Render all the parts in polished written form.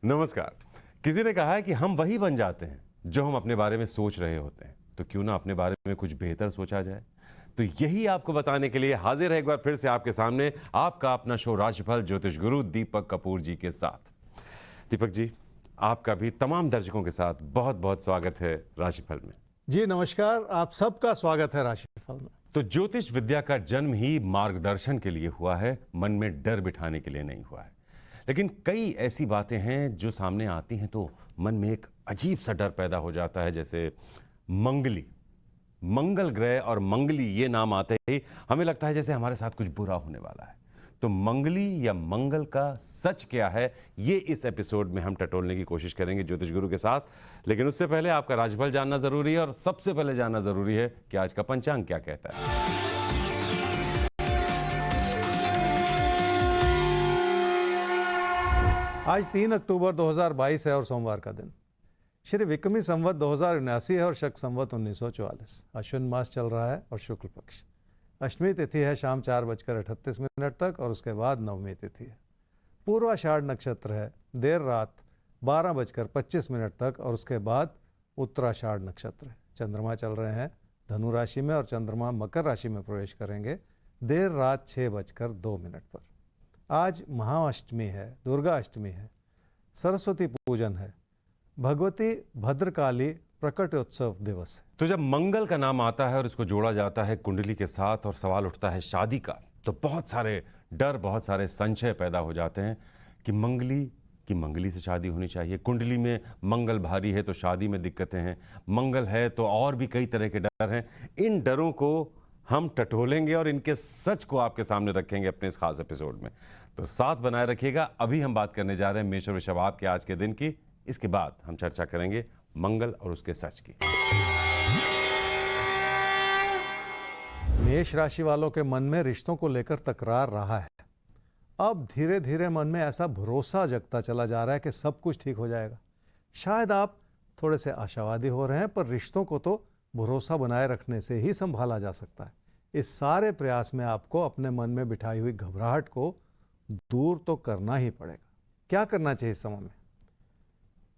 नमस्कार। किसी ने कहा है कि हम वही बन जाते हैं जो हम अपने बारे में सोच रहे होते हैं, तो क्यों ना अपने बारे में कुछ बेहतर सोचा जाए। तो यही आपको बताने के लिए हाजिर है एक बार फिर से आपके सामने आपका अपना शो राशिफल ज्योतिष गुरु दीपक कपूर जी के साथ। दीपक जी, आपका भी तमाम दर्शकों के साथ बहुत बहुत स्वागत है राशिफल में। जी नमस्कार, आप सबका स्वागत है राशिफल में। तो ज्योतिष विद्या का जन्म ही मार्गदर्शन के लिए हुआ है, मन में डर बिठाने के लिए नहीं हुआ है। लेकिन कई ऐसी बातें हैं जो सामने आती हैं तो मन में एक अजीब सा डर पैदा हो जाता है, जैसे मंगली, मंगल ग्रह और मंगली ये नाम आते ही हमें लगता है जैसे हमारे साथ कुछ बुरा होने वाला है। तो मंगली या मंगल का सच क्या है, ये इस एपिसोड में हम टटोलने की कोशिश करेंगे ज्योतिष गुरु के साथ। लेकिन उससे पहले आपका राशिफल जानना जरूरी है और सबसे पहले जानना जरूरी है कि आज का पंचांग क्या कहता है। आज 3 अक्टूबर 2022 है और सोमवार का दिन। श्री विक्रमी संवत 2079 है और शक संवत 1944। अश्विन मास चल रहा है और शुक्ल पक्ष। अष्टमी तिथि है शाम 4:38 तक और उसके बाद नवमी तिथि है। पूर्वाषाढ़ नक्षत्र है देर रात 12:25 तक और उसके बाद उत्तराषाढ़ नक्षत्र है। चंद्रमा चल रहे हैं धनु राशि में और चंद्रमा मकर राशि में प्रवेश करेंगे देर रात 6:02 पर। आज महाअष्टमी है, दुर्गा अष्टमी है, सरस्वती पूजन है, भगवती भद्रकाली प्रकटोत्सव दिवस है। तो जब मंगल का नाम आता है और इसको जोड़ा जाता है कुंडली के साथ और सवाल उठता है शादी का, तो बहुत सारे डर, बहुत सारे संशय पैदा हो जाते हैं कि मंगली से शादी होनी चाहिए, कुंडली में मंगल भारी है तो शादी में दिक्कतें हैं, मंगल है तो और भी कई तरह के डर हैं। इन डरों को हम टटोलेंगे और इनके सच को आपके सामने रखेंगे अपने इस खास एपिसोड में। तो साथ बनाए रखिएगा। अभी हम बात करने जा रहे हैं मेष और वृषभ आपके आज के दिन की। इसके बाद हम चर्चा करेंगे मंगल और उसके सच की। मेष राशि वालों के मन में रिश्तों को लेकर तकरार रहा है। अब धीरे धीरे मन में ऐसा भरोसा जगता चला जा रहा है कि सब कुछ ठीक हो जाएगा। शायद आप थोड़े से आशावादी हो रहे हैं, पर रिश्तों को तो भरोसा बनाए रखने से ही संभाला जा सकता है। इस सारे प्रयास में आपको अपने मन में बिठाई हुई घबराहट को दूर तो करना ही पड़ेगा। क्या करना चाहिए इस समय में?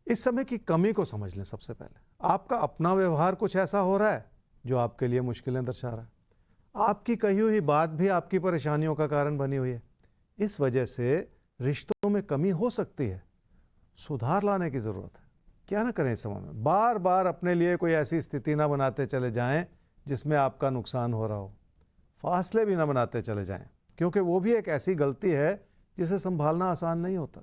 इस समय की कमी को समझ लें। सबसे पहले आपका अपना व्यवहार कुछ ऐसा हो रहा है जो आपके लिए मुश्किलें दर्शा रहा है। आपकी कही हुई बात भी आपकी परेशानियों का कारण बनी हुई है। इस वजह से रिश्तों में कमी हो सकती है, सुधार लाने की जरूरत है। क्या ना करें इस समय में? बार बार अपने लिए कोई ऐसी स्थिति ना बनाते चले जाएं जिसमें आपका नुकसान हो रहा हो। फासले भी ना बनाते चले जाएं, क्योंकि वो भी एक ऐसी गलती है जिसे संभालना आसान नहीं होता।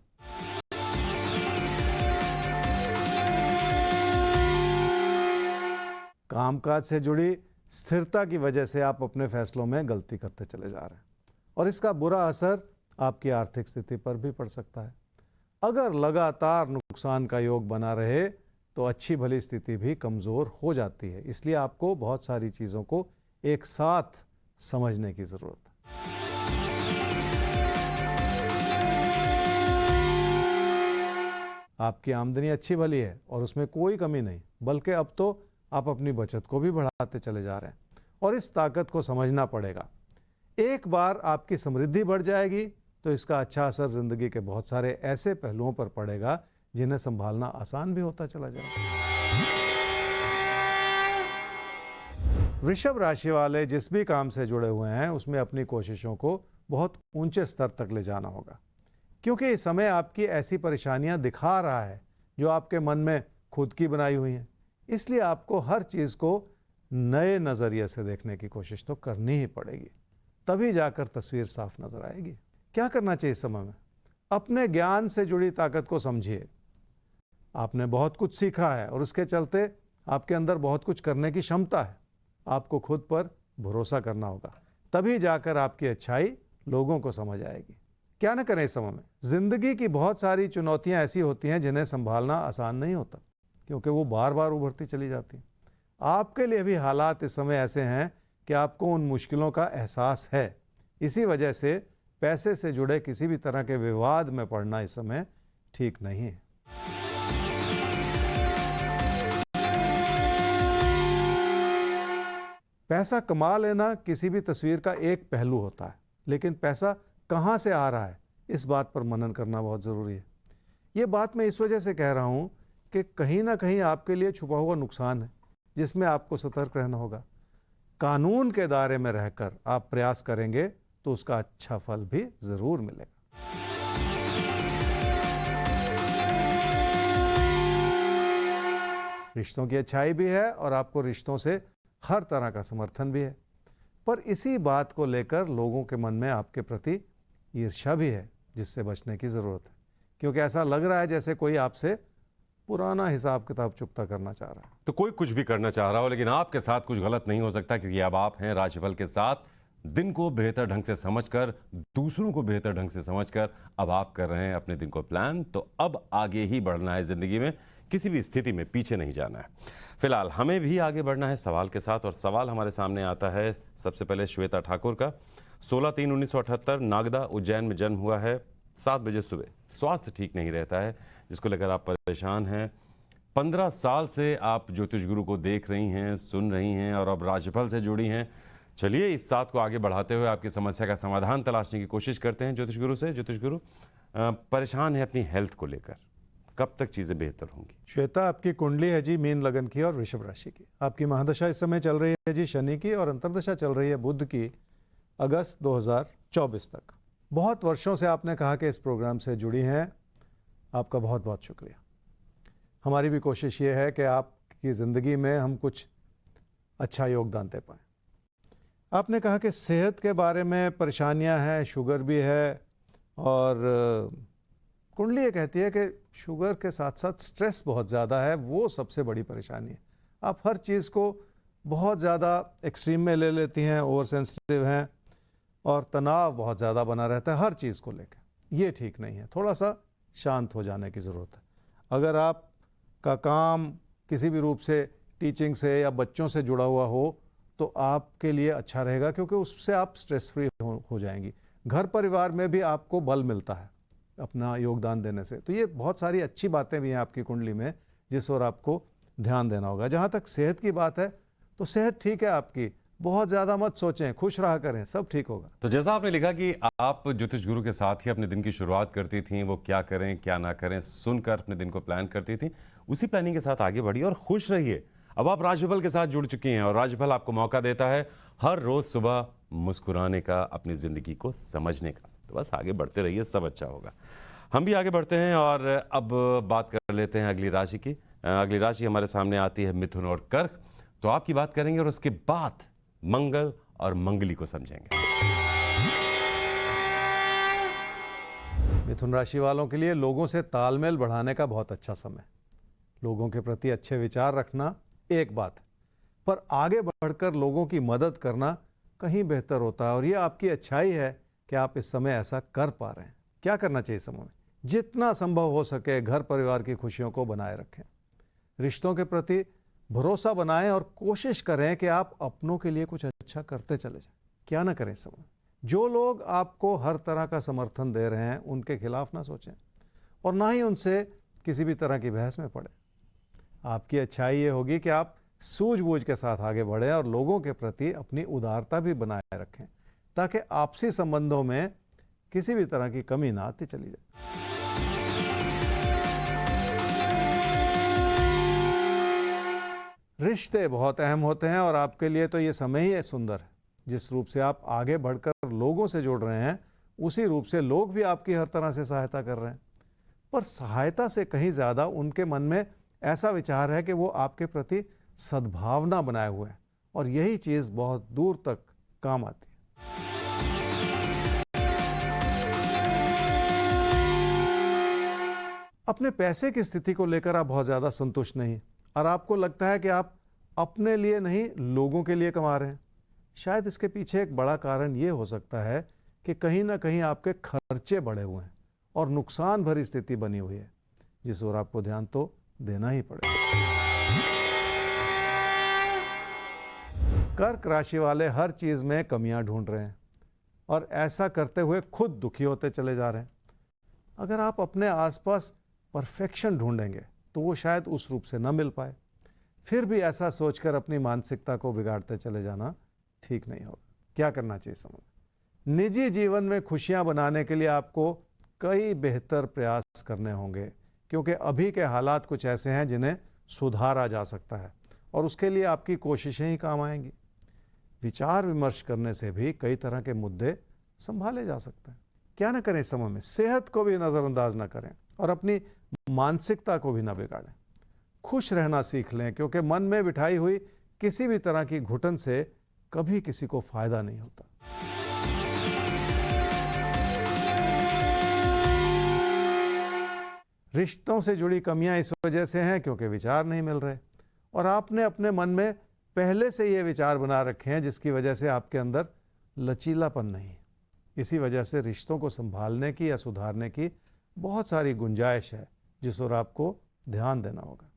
कामकाज से जुड़ी स्थिरता की वजह से आप अपने फैसलों में गलती करते चले जा रहे हैं और इसका बुरा असर आपकी आर्थिक स्थिति पर भी पड़ सकता है। अगर लगातार नुकसान का योग बना रहे तो अच्छी भली स्थिति भी कमजोर हो जाती है। इसलिए आपको बहुत सारी चीजों को एक साथ समझने की जरूरत है। आपकी आमदनी अच्छी भली है और उसमें कोई कमी नहीं, बल्कि अब तो आप अपनी बचत को भी बढ़ाते चले जा रहे हैं और इस ताकत को समझना पड़ेगा। एक बार आपकी समृद्धि बढ़ जाएगी तो इसका अच्छा असर जिंदगी के बहुत सारे ऐसे पहलुओं पर पड़ेगा जिन्हें संभालना आसान भी होता चला जाएगा। वृषभ राशि वाले जिस भी काम से जुड़े हुए हैं उसमें अपनी कोशिशों को बहुत ऊंचे स्तर तक ले जाना होगा, क्योंकि इस समय आपकी ऐसी परेशानियां दिखा रहा है जो आपके मन में खुद की बनाई हुई हैं। इसलिए आपको हर चीज को नए नजरिए से देखने की कोशिश तो करनी ही पड़ेगी, तभी जाकर तस्वीर साफ नजर आएगी। क्या करना चाहिए इस समय में? अपने ज्ञान से जुड़ी ताकत को समझिए। आपने बहुत कुछ सीखा है और उसके चलते आपके अंदर बहुत कुछ करने की क्षमता है। आपको खुद पर भरोसा करना होगा, तभी जाकर आपकी अच्छाई लोगों को समझ आएगी। क्या ना करें इस समय में? जिंदगी की बहुत सारी चुनौतियां ऐसी होती हैं जिन्हें संभालना आसान नहीं होता, क्योंकि वो बार बार उभरती चली जाती हैं। आपके लिए भी हालात इस समय ऐसे हैं कि आपको उन मुश्किलों का एहसास है। इसी वजह से पैसे से जुड़े किसी भी तरह के विवाद में पड़ना इस समय ठीक नहीं है। पैसा कमा लेना किसी भी तस्वीर का एक पहलू होता है, लेकिन पैसा कहाँ से आ रहा है इस बात पर मनन करना बहुत ज़रूरी है। ये बात मैं इस वजह से कह रहा हूँ कि कहीं ना कहीं आपके लिए छुपा हुआ नुकसान है जिसमें आपको सतर्क रहना होगा। कानून के दायरे में रहकर आप प्रयास करेंगे तो उसका अच्छा फल भी जरूर मिलेगा। रिश्तों की अच्छाई भी है और आपको रिश्तों से हर तरह का समर्थन भी है, पर इसी बात को लेकर लोगों के मन में आपके प्रति ईर्ष्या भी है, जिससे बचने की ज़रूरत है, क्योंकि ऐसा लग रहा है जैसे कोई आपसे पुराना हिसाब किताब चुकता करना चाह रहा है। तो कोई कुछ भी करना चाह रहा हो, लेकिन आपके साथ कुछ गलत नहीं हो सकता, क्योंकि अब आप हैं राशिफल के साथ। दिन को बेहतर ढंग से समझकर, दूसरों को बेहतर ढंग से समझकर अब आप कर रहे हैं अपने दिन को प्लान। तो अब आगे ही बढ़ना है जिंदगी में, किसी भी स्थिति में पीछे नहीं जाना है। फिलहाल हमें भी आगे बढ़ना है सवाल के साथ, और सवाल हमारे सामने आता है सबसे पहले श्वेता ठाकुर का। 16/3/1978 नागदा उज्जैन में जन्म हुआ है। 7 बजे सुबह। स्वास्थ्य ठीक नहीं रहता है, जिसको लेकर आप परेशान हैं। 15 साल से आप ज्योतिष गुरु को देख रही हैं, सुन रही हैं, और अब राशिफल से जुड़ी हैं। चलिए इस साथ को आगे बढ़ाते हुए आपकी समस्या का समाधान तलाशने की कोशिश करते हैं ज्योतिष गुरु से। ज्योतिष गुरु, परेशान है अपनी हेल्थ को लेकर, कब तक चीजें बेहतर होंगी? श्वेता, आपकी कुंडली है जी मीन लगन की और वृषभ राशि की। आपकी महादशा इस समय चल रही है जी शनि की, और अंतर्दशा चल रही है बुध की अगस्त 2024 तक। बहुत वर्षों से आपने कहा कि इस प्रोग्राम से जुड़ी हैं, आपका बहुत बहुत शुक्रिया। हमारी भी कोशिश ये है कि आपकी ज़िंदगी में हम कुछ अच्छा योगदान दे पाएँ। आपने कहा कि सेहत के बारे में परेशानियां हैं, शुगर भी है, और कुंडली ये कहती है कि शुगर के साथ साथ स्ट्रेस बहुत ज़्यादा है, वो सबसे बड़ी परेशानी है। आप हर चीज़ को बहुत ज़्यादा एक्सट्रीम में ले लेती हैं, ओवर सेंसिटिव हैं, और तनाव बहुत ज़्यादा बना रहता है हर चीज़ को लेकर। ये ठीक नहीं है, थोड़ा सा शांत हो जाने की ज़रूरत है। अगर आपका काम किसी भी रूप से टीचिंग से या बच्चों से जुड़ा हुआ हो तो आपके लिए अच्छा रहेगा, क्योंकि उससे आप स्ट्रेस फ्री हो जाएंगी। घर परिवार में भी आपको बल मिलता है अपना योगदान देने से। तो ये बहुत सारी अच्छी बातें भी हैं आपकी कुंडली में, जिस ओर आपको ध्यान देना होगा। जहाँ तक सेहत की बात है तो सेहत ठीक है आपकी, बहुत ज़्यादा मत सोचें, खुश रहा करें, सब ठीक होगा। तो जैसा आपने लिखा कि आप ज्योतिष गुरु के साथ ही अपने दिन की शुरुआत करती थी, वो क्या करें क्या ना करें सुनकर अपने दिन को प्लान करती थी, उसी प्लानिंग के साथ आगे बढ़िए और खुश रहिए। अब आप राशिफल के साथ जुड़ चुकी हैं, और राशिफल आपको मौका देता है हर रोज सुबह मुस्कुराने का, अपनी जिंदगी को समझने का। तो बस आगे बढ़ते रहिए, सब अच्छा होगा। हम भी आगे बढ़ते हैं और अब बात कर लेते हैं अगली राशि की। अगली राशि हमारे सामने आती है मिथुन और कर्क। तो आपकी बात करेंगे और उसके बाद मंगल और मंगली को समझेंगे। मिथुन राशि वालों के लिए लोगों से तालमेल बढ़ाने का बहुत अच्छा समय। लोगों के प्रति अच्छे विचार रखना एक बात है, पर आगे बढ़कर लोगों की मदद करना कहीं बेहतर होता है, और ये आपकी अच्छाई है कि आप इस समय ऐसा कर पा रहे हैं। क्या करना चाहिए समय में? जितना संभव हो सके घर परिवार की खुशियों को बनाए रखें, रिश्तों के प्रति भरोसा बनाएं, और कोशिश करें कि आप अपनों के लिए कुछ अच्छा करते चले जाएं। क्या ना करें इस समय? जो लोग आपको हर तरह का समर्थन दे रहे हैं उनके खिलाफ ना सोचें, और ना ही उनसे किसी भी तरह की बहस में पड़े। आपकी अच्छाई ये होगी कि आप सूझबूझ के साथ आगे बढ़ें और लोगों के प्रति अपनी उदारता भी बनाए रखें, ताकि आपसी संबंधों में किसी भी तरह की कमी ना आती चली जाए। रिश्ते बहुत अहम होते हैं, और आपके लिए तो ये समय ही सुंदर है। जिस रूप से आप आगे बढ़कर लोगों से जुड़ रहे हैं, उसी रूप से लोग भी आपकी हर तरह से सहायता कर रहे हैं। पर सहायता से कहीं ज़्यादा उनके मन में ऐसा विचार है कि वो आपके प्रति सद्भावना बनाए हुए हैं, और यही चीज़ बहुत दूर तक काम आती है। अपने पैसे की स्थिति को लेकर आप बहुत ज़्यादा संतुष्ट नहीं, और आपको लगता है कि आप अपने लिए नहीं लोगों के लिए कमा रहे हैं। शायद इसके पीछे एक बड़ा कारण ये हो सकता है कि कहीं ना कहीं आपके खर्चे बढ़े हुए हैं और नुकसान भरी स्थिति बनी हुई है, जिस ओर आपको ध्यान तो देना ही पड़ेगा। कर्क राशि वाले हर चीज में कमियां ढूंढ रहे हैं, और ऐसा करते हुए खुद दुखी होते चले जा रहे हैं। अगर आप अपने आसपास परफेक्शन ढूंढेंगे तो वो शायद उस रूप से न मिल पाए। फिर भी ऐसा सोचकर अपनी मानसिकता को बिगाड़ते चले जाना ठीक नहीं होगा। क्या करना चाहिए समय? निजी जीवन में खुशियां बनाने के लिए आपको कई बेहतर प्रयास करने होंगे, क्योंकि अभी के हालात कुछ ऐसे हैं जिन्हें सुधारा जा सकता है और उसके लिए आपकी कोशिशें ही काम आएंगी। विचार विमर्श करने से भी कई तरह के मुद्दे संभाले जा सकते हैं। क्या ना करें इस समय में, सेहत को भी नज़रअंदाज ना करें और अपनी मानसिकता को भी ना बिगाड़ें। खुश रहना सीख लें, क्योंकि मन में बिठाई हुई किसी भी तरह की घुटन से कभी किसी को फायदा नहीं होता। रिश्तों से जुड़ी कमियां इस वजह से हैं क्योंकि विचार नहीं मिल रहे और आपने अपने मन में पहले से ये विचार बना रखे हैं, जिसकी वजह से आपके अंदर लचीलापन नहीं है। इसी वजह से रिश्तों को संभालने की या सुधारने की बहुत सारी गुंजाइश है, जिस ओर आपको ध्यान देना होगा।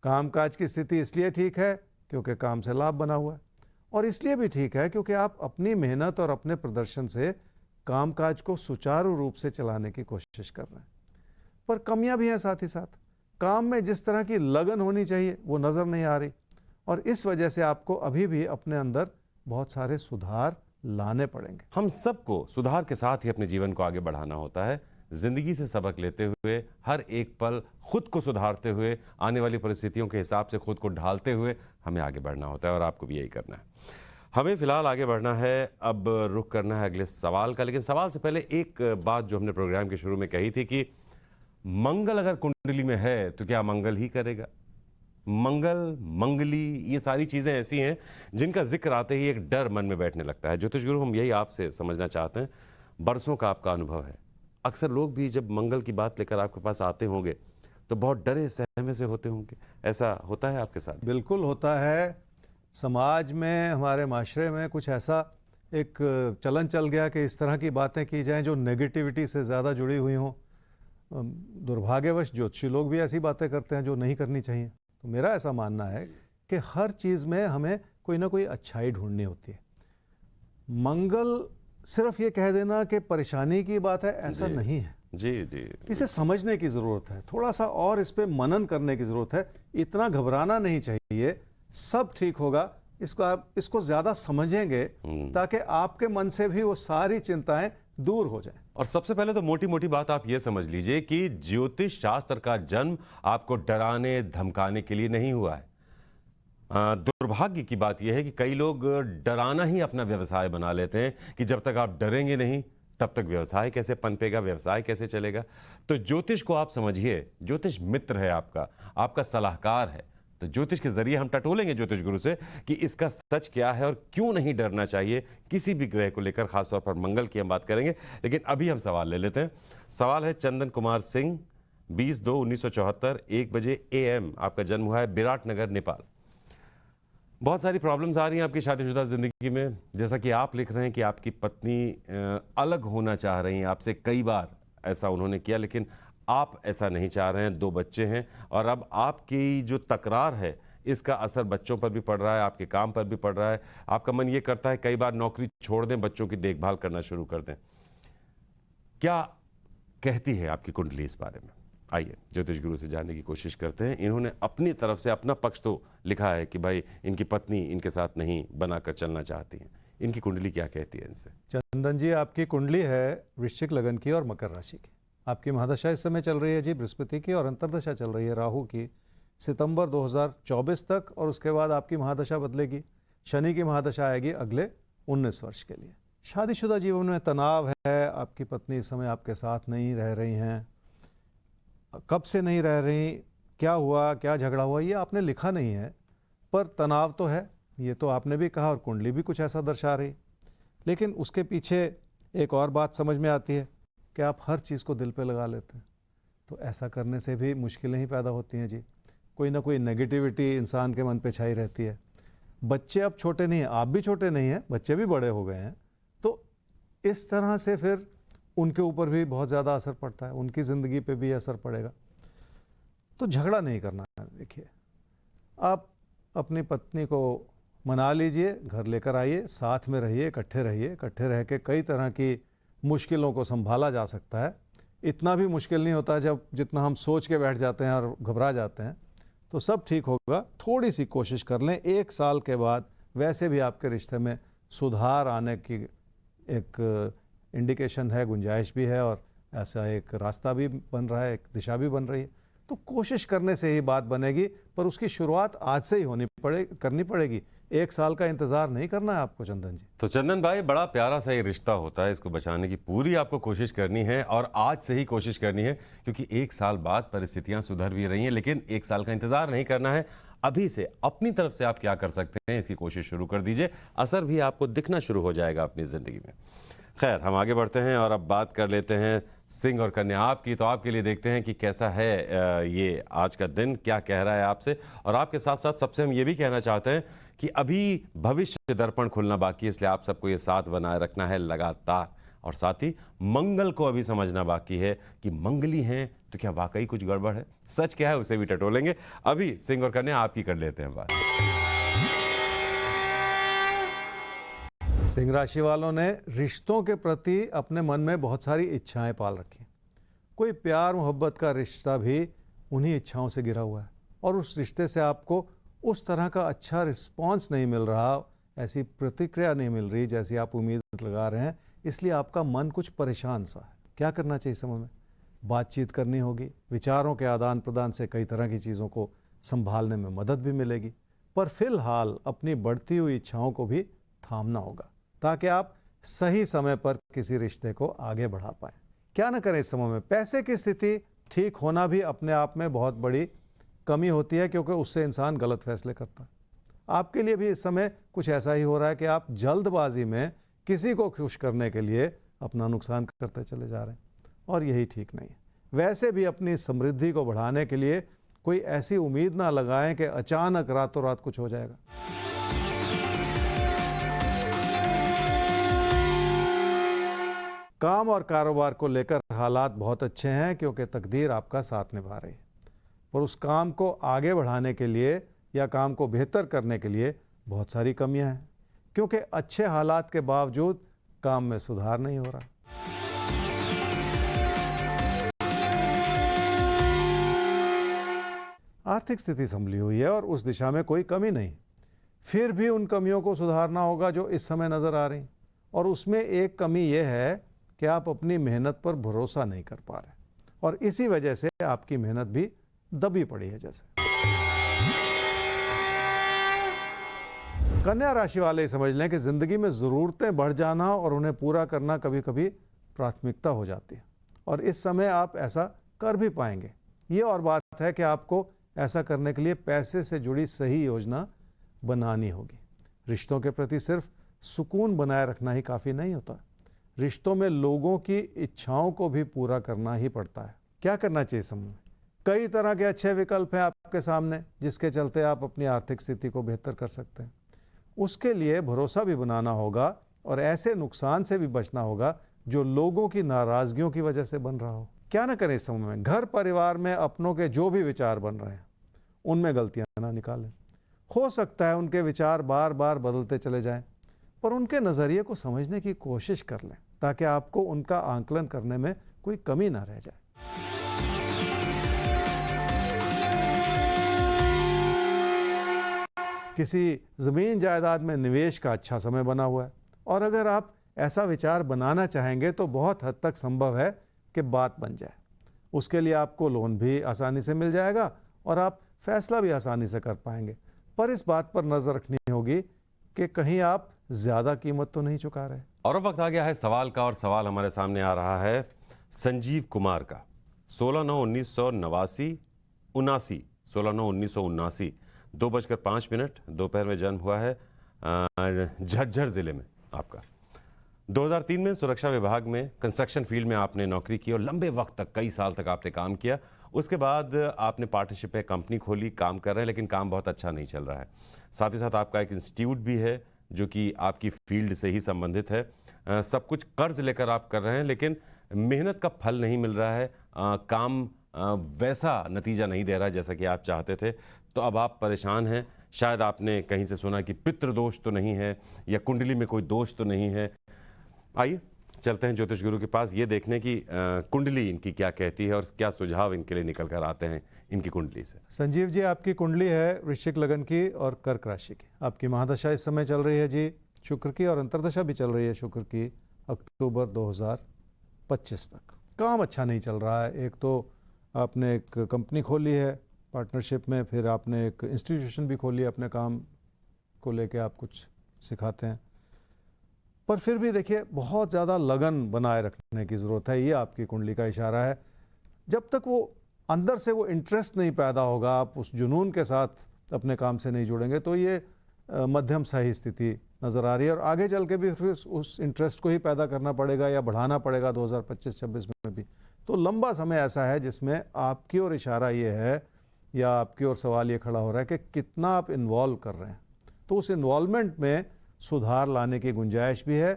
कामकाज की स्थिति इसलिए ठीक है क्योंकि काम से लाभ बना हुआ है, और इसलिए भी ठीक है क्योंकि आप अपनी मेहनत और अपने प्रदर्शन से कामकाज को सुचारू रूप से चलाने की कोशिश कर रहे हैं। पर कमियां भी हैं साथ ही साथ। काम में जिस तरह की लगन होनी चाहिए वो नज़र नहीं आ रही, और इस वजह से आपको अभी भी अपने अंदर बहुत सारे सुधार लाने पड़ेंगे। हम सबको सुधार के साथ ही अपने जीवन को आगे बढ़ाना होता है। जिंदगी से सबक लेते हुए, हर एक पल खुद को सुधारते हुए, आने वाली परिस्थितियों के हिसाब से खुद को ढालते हुए हमें आगे बढ़ना होता है, और आपको भी यही करना है। हमें फिलहाल आगे बढ़ना है, अब रुख करना है अगले सवाल का। लेकिन सवाल से पहले एक बात जो हमने प्रोग्राम के शुरू में कही थी कि मंगल अगर कुंडली में है तो क्या मंगल ही करेगा? मंगल, मंगली, ये सारी चीज़ें ऐसी हैं जिनका जिक्र आते ही एक डर मन में बैठने लगता है। ज्योतिष गुरु, हम यही आपसे समझना चाहते हैं, बरसों का आपका अनुभव है, अक्सर लोग भी जब मंगल की बात लेकर आपके पास आते होंगे तो बहुत डरे सहमे से होते होंगे, ऐसा होता है आपके साथ? बिल्कुल होता है। समाज में, हमारे माशरे में कुछ ऐसा एक चलन चल गया कि इस तरह की बातें की जाएं जो नेगेटिविटी से ज़्यादा जुड़ी हुई हों। दुर्भाग्यवश ज्योतिषी लोग भी ऐसी बातें करते हैं जो नहीं करनी चाहिए। तो मेरा ऐसा मानना है कि हर चीज़ में हमें कोई ना कोई अच्छाई ढूंढनी होती है। मंगल सिर्फ ये कह देना कि परेशानी की बात है, ऐसा नहीं है। जी जी, इसे समझने की ज़रूरत है, थोड़ा सा और इस पे मनन करने की ज़रूरत है। इतना घबराना नहीं चाहिए, सब ठीक होगा। इसको आप इसको ज़्यादा समझेंगे ताकि आपके मन से भी वो सारी चिंताएं दूर हो जाएं। और सबसे पहले तो मोटी मोटी बात आप ये समझ लीजिए कि ज्योतिष शास्त्र का जन्म आपको डराने धमकाने के लिए नहीं हुआ है। दुर्भाग्य की बात यह है कि कई लोग डराना ही अपना व्यवसाय बना लेते हैं कि जब तक आप डरेंगे नहीं तब तक व्यवसाय कैसे पनपेगा, व्यवसाय कैसे चलेगा। तो ज्योतिष को आप समझिए, ज्योतिष मित्र है आपका, आपका सलाहकार है। तो ज्योतिष के जरिए हम टटोलेंगे ज्योतिष गुरु से कि इसका सच क्या है और क्यों नहीं डरना चाहिए किसी भी ग्रह को लेकर, खासतौर पर मंगल की हम बात करेंगे। लेकिन अभी हम सवाल ले लेते हैं। सवाल है चंदन कुमार सिंह, 20/2/1974, 1 बजे AM आपका जन्म हुआ है, विराटनगर, नेपाल। बहुत सारी प्रॉब्लम्स आ रही हैं आपकी शादीशुदा ज़िंदगी में। जैसा कि आप लिख रहे हैं कि आपकी पत्नी अलग होना चाह रही हैं आपसे, कई बार ऐसा उन्होंने किया, लेकिन आप ऐसा नहीं चाह रहे हैं। 2 बच्चे हैं और अब आपकी जो तकरार है इसका असर बच्चों पर भी पड़ रहा है, आपके काम पर भी पड़ रहा है। आपका मन ये करता है कई बार नौकरी छोड़ दें, बच्चों की देखभाल करना शुरू कर दें। क्या कहती है आपकी कुंडली इस बारे में? आइए ज्योतिष गुरु से जानने की कोशिश करते हैं। इन्होंने अपनी तरफ से अपना पक्ष तो लिखा है कि भाई इनकी पत्नी इनके साथ नहीं बनाकर चलना चाहती हैं। इनकी कुंडली क्या कहती है इनसे? चंदन जी, आपकी कुंडली है वृश्चिक लगन की और मकर राशि की। आपकी महादशा इस समय चल रही है जी बृहस्पति की, और अंतर्दशा चल रही है राहु की सितंबर 2024 तक, और उसके बाद आपकी महादशा बदलेगी। शनि की महादशा आएगी अगले 19 वर्ष के लिए। शादीशुदा जीवन में तनाव है, आपकी पत्नी इस समय आपके साथ नहीं रह रही हैं। कब से नहीं रह रही, क्या हुआ, क्या झगड़ा हुआ, ये आपने लिखा नहीं है, पर तनाव तो है, ये तो आपने भी कहा और कुंडली भी कुछ ऐसा दर्शा रही। लेकिन उसके पीछे एक और बात समझ में आती है कि आप हर चीज़ को दिल पे लगा लेते हैं। तो ऐसा करने से भी मुश्किलें ही पैदा होती हैं जी। कोई ना कोई नेगेटिविटी इंसान के मन पे छाई रहती है। बच्चे अब छोटे नहीं हैं, आप भी छोटे नहीं हैं, बच्चे भी बड़े हो गए हैं। तो इस तरह से फिर उनके ऊपर भी बहुत ज़्यादा असर पड़ता है, उनकी ज़िंदगी पे भी असर पड़ेगा। तो झगड़ा नहीं करना है। देखिए, आप अपनी पत्नी को मना लीजिए, घर लेकर आइए, साथ में रहिए, इकट्ठे रहिए। इकट्ठे रह के कई तरह की मुश्किलों को संभाला जा सकता है। इतना भी मुश्किल नहीं होता जब जितना हम सोच के बैठ जाते हैं और घबरा जाते हैं। तो सब ठीक होगा, थोड़ी सी कोशिश कर लें। 1 साल के बाद वैसे भी आपके रिश्ते में सुधार आने की एक इंडिकेशन है, गुंजाइश भी है और ऐसा एक रास्ता भी बन रहा है, एक दिशा भी बन रही है। तो कोशिश करने से ही बात बनेगी, पर उसकी शुरुआत आज से ही करनी पड़ेगी। 1 साल का इंतजार नहीं करना है आपको चंदन जी। तो चंदन भाई, बड़ा प्यारा सा ये रिश्ता होता है, इसको बचाने की पूरी आपको कोशिश करनी है और आज से ही कोशिश करनी है, क्योंकि 1 साल बाद परिस्थितियां सुधर भी रही हैं, लेकिन 1 साल का इंतजार नहीं करना है। अभी से अपनी तरफ से आप क्या कर सकते हैं, इसकी कोशिश शुरू कर दीजिए। असर भी आपको दिखना शुरू हो जाएगा अपनी ज़िंदगी में। खैर, हम आगे बढ़ते हैं और अब बात कर लेते हैं सिंह और कन्या आपकी। तो आपके लिए देखते हैं कि कैसा है ये आज का दिन, क्या कह रहा है आपसे। और आपके साथ साथ सबसे हम ये भी कहना चाहते हैं कि अभी भविष्य दर्पण खुलना बाकी है, इसलिए आप सबको ये साथ बनाए रखना है लगातार। और साथ ही मंगल को अभी समझना बाकी है कि मंगली हैं तो क्या वाकई कुछ गड़बड़ है, सच क्या है उसे भी टटोलेंगे। अभी सिंह और कन्या आपकी कर लेते हैं बात। सिंह राशि वालों ने रिश्तों के प्रति अपने मन में बहुत सारी इच्छाएं पाल रखी। कोई प्यार मोहब्बत का रिश्ता भी उन्हीं इच्छाओं से घिरा हुआ है और उस रिश्ते से आपको उस तरह का अच्छा रिस्पांस नहीं मिल रहा, ऐसी प्रतिक्रिया नहीं मिल रही जैसी आप उम्मीद लगा रहे हैं, इसलिए आपका मन कुछ परेशान सा है। क्या करना चाहिए इस समय में? बातचीत करनी होगी, विचारों के आदान प्रदान से कई तरह की चीज़ों को संभालने में मदद भी मिलेगी, पर फिलहाल अपनी बढ़ती हुई इच्छाओं को भी थामना होगा ताकि आप सही समय पर किसी रिश्ते को आगे बढ़ा पाएं। क्या ना करें इस समय में? पैसे की स्थिति ठीक होना भी अपने आप में बहुत बड़ी कमी होती है, क्योंकि उससे इंसान गलत फैसले करता है। आपके लिए भी इस समय कुछ ऐसा ही हो रहा है कि आप जल्दबाजी में किसी को खुश करने के लिए अपना नुकसान करते चले जा रहे हैं और यही ठीक नहीं है। वैसे भी अपनी समृद्धि को बढ़ाने के लिए कोई ऐसी उम्मीद ना लगाएं कि अचानक रातों रात कुछ हो जाएगा। काम और कारोबार को लेकर हालात बहुत अच्छे हैं, क्योंकि तकदीर आपका साथ निभा रही है, पर उस काम को आगे बढ़ाने के लिए या काम को बेहतर करने के लिए बहुत सारी कमियां हैं, क्योंकि अच्छे हालात के बावजूद काम में सुधार नहीं हो रहा। आर्थिक स्थिति संभली हुई है और उस दिशा में कोई कमी नहीं, फिर भी उन कमियों को सुधारना होगा जो इस समय नजर आ रही। और उसमें एक कमी यह है कि आप अपनी मेहनत पर भरोसा नहीं कर पा रहे और इसी वजह से आपकी मेहनत भी दबी पड़ी है। जैसे कन्या राशि वाले समझ लें कि जिंदगी में ज़रूरतें बढ़ जाना और उन्हें पूरा करना कभी कभी प्राथमिकता हो जाती है और इस समय आप ऐसा कर भी पाएंगे। ये और बात है कि आपको ऐसा करने के लिए पैसे से जुड़ी सही योजना बनानी होगी। रिश्तों के प्रति सिर्फ सुकून बनाए रखना ही काफ़ी नहीं होता, रिश्तों में लोगों की इच्छाओं को भी पूरा करना ही पड़ता है। क्या करना चाहिए समय में? कई तरह के अच्छे विकल्प हैं आपके सामने जिसके चलते आप अपनी आर्थिक स्थिति को बेहतर कर सकते हैं। उसके लिए भरोसा भी बनाना होगा और ऐसे नुकसान से भी बचना होगा जो लोगों की नाराजगियों की वजह से बन रहा हो। क्या ना करें इस समय में? घर परिवार में अपनों के जो भी विचार बन रहे हैं उनमें गलतियां ना निकालें। हो सकता है उनके विचार बार बार बदलते चले जाएं, पर उनके नज़रिए को समझने की कोशिश कर लें ताकि आपको उनका आंकलन करने में कोई कमी ना रह जाए। किसी ज़मीन जायदाद में निवेश का अच्छा समय बना हुआ है और अगर आप ऐसा विचार बनाना चाहेंगे तो बहुत हद तक संभव है कि बात बन जाए। उसके लिए आपको लोन भी आसानी से मिल जाएगा और आप फैसला भी आसानी से कर पाएंगे, पर इस बात पर नज़र रखनी होगी कि कहीं आप ज़्यादा कीमत तो नहीं चुका रहे। और अब वक्त आ गया है सवाल का, और सवाल हमारे सामने आ रहा है संजीव कुमार का। 16/9/1989 16/9/1979 2:05 दोपहर में जन्म हुआ है झज्जर जिले में आपका। 2003 में सुरक्षा विभाग में कंस्ट्रक्शन फील्ड में आपने नौकरी की और लंबे वक्त तक, कई साल तक आपने काम किया। उसके बाद आपने पार्टनरशिप में कंपनी खोली, काम कर रहे हैं, लेकिन काम बहुत अच्छा नहीं चल रहा है। साथ ही साथ आपका एक इंस्टीट्यूट भी है जो कि आपकी फील्ड से ही संबंधित है। सब कुछ कर्ज लेकर आप कर रहे हैं, लेकिन मेहनत का फल नहीं मिल रहा है। काम वैसा नतीजा नहीं दे रहा है जैसा कि आप चाहते थे। तो अब आप परेशान हैं। शायद आपने कहीं से सुना कि पितृदोष तो नहीं है या कुंडली में कोई दोष तो नहीं है। आइए चलते हैं ज्योतिष गुरु के पास, ये देखने की कुंडली इनकी क्या कहती है और क्या सुझाव इनके लिए निकल कर आते हैं इनकी कुंडली से। संजीव जी, आपकी कुंडली है वृश्चिक लगन की और कर्क राशि की। आपकी महादशा इस समय चल रही है जी शुक्र की, और अंतर्दशा भी चल रही है शुक्र की अक्टूबर 2025 तक। काम अच्छा नहीं चल रहा है। एक तो आपने एक कंपनी खोली है पार्टनरशिप में, फिर आपने एक इंस्टीट्यूशन भी खोली है, अपने काम को लेके आप कुछ सिखाते हैं, पर फिर भी देखिए बहुत ज़्यादा लगन बनाए रखने की ज़रूरत है। ये आपकी कुंडली का इशारा है। जब तक वो अंदर से वो इंटरेस्ट नहीं पैदा होगा, आप उस जुनून के साथ अपने काम से नहीं जुड़ेंगे, तो ये मध्यम सही स्थिति नज़र आ रही है। और आगे चल के भी फिर उस इंटरेस्ट को ही पैदा करना पड़ेगा या बढ़ाना पड़ेगा 2025-26 में भी। तो लंबा समय ऐसा है जिसमें आपकी ओर इशारा ये है या आपकी ओर सवाल ये खड़ा हो रहा है कि कितना आप इन्वॉल्व कर रहे हैं। तो उस इन्वॉल्वमेंट में सुधार लाने की गुंजाइश भी है,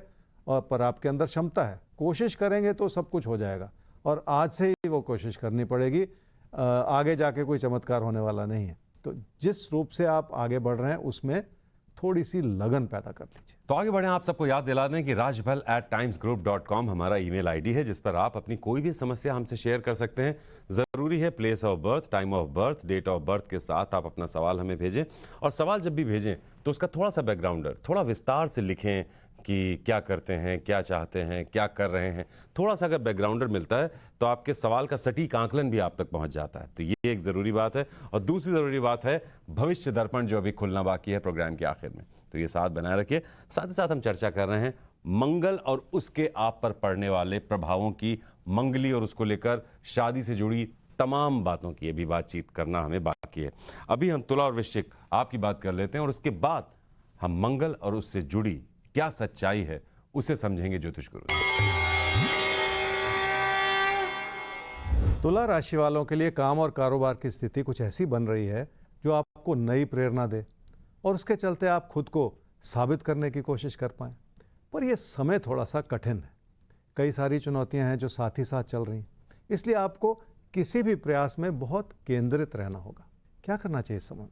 और पर आपके अंदर क्षमता है। कोशिश करेंगे तो सब कुछ हो जाएगा, और आज से ही वो कोशिश करनी पड़ेगी। आगे जाके कोई चमत्कार होने वाला नहीं है। तो जिस रूप से आप आगे बढ़ रहे हैं उसमें थोड़ी सी लगन पैदा कर लीजिए। तो आगे बढ़ें, आप सबको याद दिला दें कि rajbal@timesgroup.com हमारा ईमेल आईडी है, जिस पर आप अपनी कोई भी समस्या हमसे शेयर कर सकते हैं। ज़रूरी है place of birth, time of birth, date of birth के साथ आप अपना सवाल हमें भेजें। और सवाल जब भी भेजें तो उसका थोड़ा सा बैकग्राउंडर, थोड़ा विस्तार से लिखें कि क्या करते हैं, क्या चाहते हैं, क्या कर रहे हैं। थोड़ा सा अगर बैकग्राउंडर मिलता है तो आपके सवाल का सटीक आंकलन भी आप तक पहुंच जाता है। तो ये एक ज़रूरी बात है। और दूसरी ज़रूरी बात है भविष्य दर्पण, जो अभी खुलना बाकी है प्रोग्राम के आखिर में। तो ये साथ बनाए रखिए। साथ ही साथ हम चर्चा कर रहे हैं मंगल और उसके आप पर पड़ने वाले प्रभावों की, मंगली और उसको लेकर शादी से जुड़ी तमाम बातों की भी बातचीत करना हमें बाकी है। अभी हम तुला और वृश्चिक आपकी बात कर लेते हैं, और उसके बाद हम मंगल और उससे जुड़ी क्या सच्चाई है उसे समझेंगे ज्योतिष गुरु से। तुला राशि वालों के लिए काम और कारोबार की स्थिति कुछ ऐसी बन रही है जो आपको नई प्रेरणा दे, और उसके चलते आप खुद को साबित करने की कोशिश कर पाएं। पर यह समय थोड़ा सा कठिन है। कई सारी चुनौतियां हैं जो साथ ही साथ चल रही हैं, इसलिए आपको किसी भी प्रयास में बहुत केंद्रित रहना होगा। क्या करना चाहिए इस समय?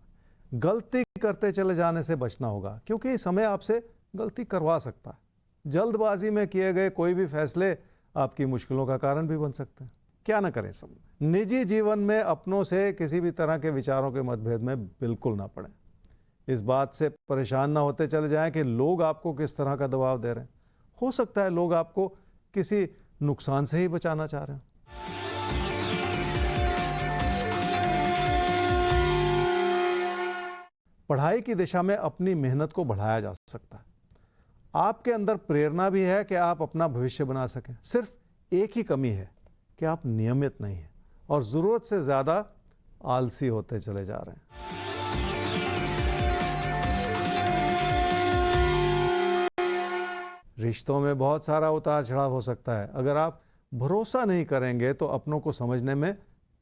गलती करते चले जाने से बचना होगा, क्योंकि ये समय आपसे गलती करवा सकता है। जल्दबाजी में किए गए कोई भी फैसले आपकी मुश्किलों का कारण भी बन सकते हैं। क्या ना करें इस समय? निजी जीवन में अपनों से किसी भी तरह के विचारों के मतभेद में बिल्कुल ना पड़ें। इस बात से परेशान ना होते चले जाएं कि लोग आपको किस तरह का दबाव दे रहे हैं। हो सकता है लोग आपको किसी नुकसान से ही बचाना चाह रहे हैं। पढ़ाई की दिशा में अपनी मेहनत को बढ़ाया जा सकता है। आपके अंदर प्रेरणा भी है कि आप अपना भविष्य बना सकें। सिर्फ एक ही कमी है कि आप नियमित नहीं हैं और जरूरत से ज्यादा आलसी होते चले जा रहे हैं। रिश्तों में बहुत सारा उतार चढ़ाव हो सकता है। अगर आप भरोसा नहीं करेंगे तो अपनों को समझने में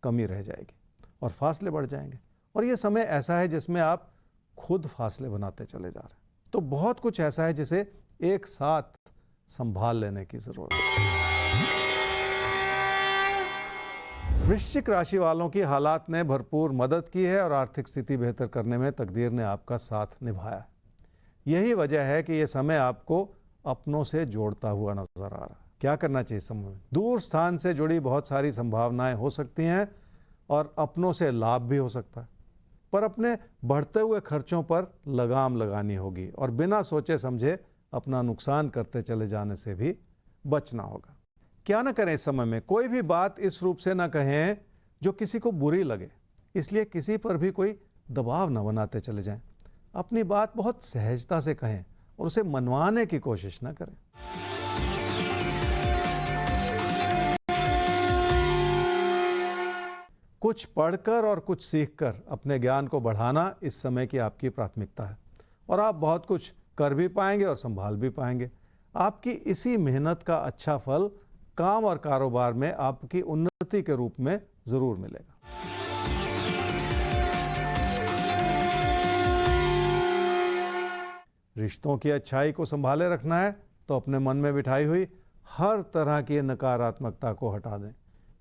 कमी रह जाएगी और फासले बढ़ जाएंगे। और ये समय ऐसा है जिसमें आप खुद फासले बनाते चले जा रहे हैं। तो बहुत कुछ ऐसा है जिसे एक साथ संभाल लेने की जरूरत है। वृश्चिक राशि वालों की हालात ने भरपूर मदद की है और आर्थिक स्थिति बेहतर करने में तकदीर ने आपका साथ निभाया है। यही वजह है कि यह समय आपको अपनों से जोड़ता हुआ नजर आ रहा है। क्या करना चाहिए समय में? दूर स्थान से जुड़ी बहुत सारी संभावनाएं हो सकती हैं और अपनों से लाभ भी हो सकता है, पर अपने बढ़ते हुए खर्चों पर लगाम लगानी होगी और बिना सोचे समझे अपना नुकसान करते चले जाने से भी बचना होगा। क्या ना करें इस समय में? कोई भी बात इस रूप से ना कहें जो किसी को बुरी लगे, इसलिए किसी पर भी कोई दबाव ना बनाते चले जाएं। अपनी बात बहुत सहजता से कहें और उसे मनवाने की कोशिश ना करें। कुछ पढ़कर और कुछ सीखकर अपने ज्ञान को बढ़ाना इस समय की आपकी प्राथमिकता है और आप बहुत कुछ कर भी पाएंगे और संभाल भी पाएंगे। आपकी इसी मेहनत का अच्छा फल काम और कारोबार में आपकी उन्नति के रूप में जरूर मिलेगा। रिश्तों की अच्छाई को संभाले रखना है तो अपने मन में बिठाई हुई हर तरह की नकारात्मकता को हटा दें,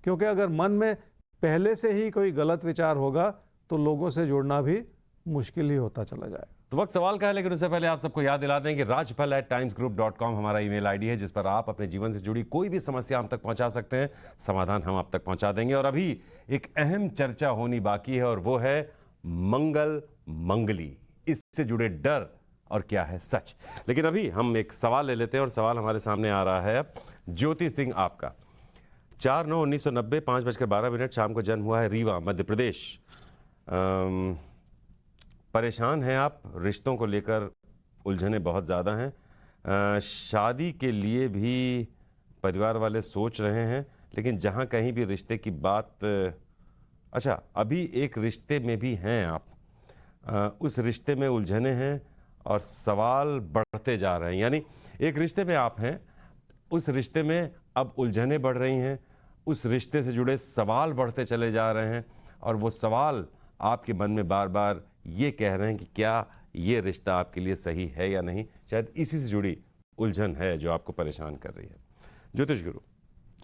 क्योंकि अगर मन में पहले से ही कोई गलत विचार होगा तो लोगों से जुड़ना भी मुश्किल ही होता चला जाएगा। तो वक्त सवाल का है, लेकिन उससे पहले आप सबको याद दिला दें कि rajbal@timesgroup.com हमारा ईमेल आईडी है, जिस पर आप अपने जीवन से जुड़ी कोई भी समस्या हम तक पहुंचा सकते हैं। समाधान हम आप तक पहुंचा देंगे। और अभी एक अहम चर्चा होनी बाकी है और वो है मंगल मंगली। इससे जुड़े डर और क्या है सच। लेकिन अभी हम एक सवाल ले लेते हैं और सवाल हमारे सामने आ रहा है अब ज्योति सिंह आपका। 4/9/1990 5:12 शाम को जन्म हुआ है, रीवा मध्य प्रदेश। परेशान हैं आप, रिश्तों को लेकर उलझने बहुत ज़्यादा हैं। शादी के लिए भी परिवार वाले सोच रहे हैं, लेकिन जहाँ कहीं भी रिश्ते की बात, अच्छा अभी एक रिश्ते में भी हैं आप, उस रिश्ते में उलझने हैं और सवाल बढ़ते जा रहे हैं। यानी एक रिश्ते में आप हैं, उस रिश्ते में अब उलझने बढ़ रही हैं, उस रिश्ते से जुड़े सवाल बढ़ते चले जा रहे हैं और वो सवाल आपके मन में बार बार ये कह रहे हैं कि क्या ये रिश्ता आपके लिए सही है या नहीं। शायद इसी से जुड़ी उलझन है जो आपको परेशान कर रही है। ज्योतिष गुरु,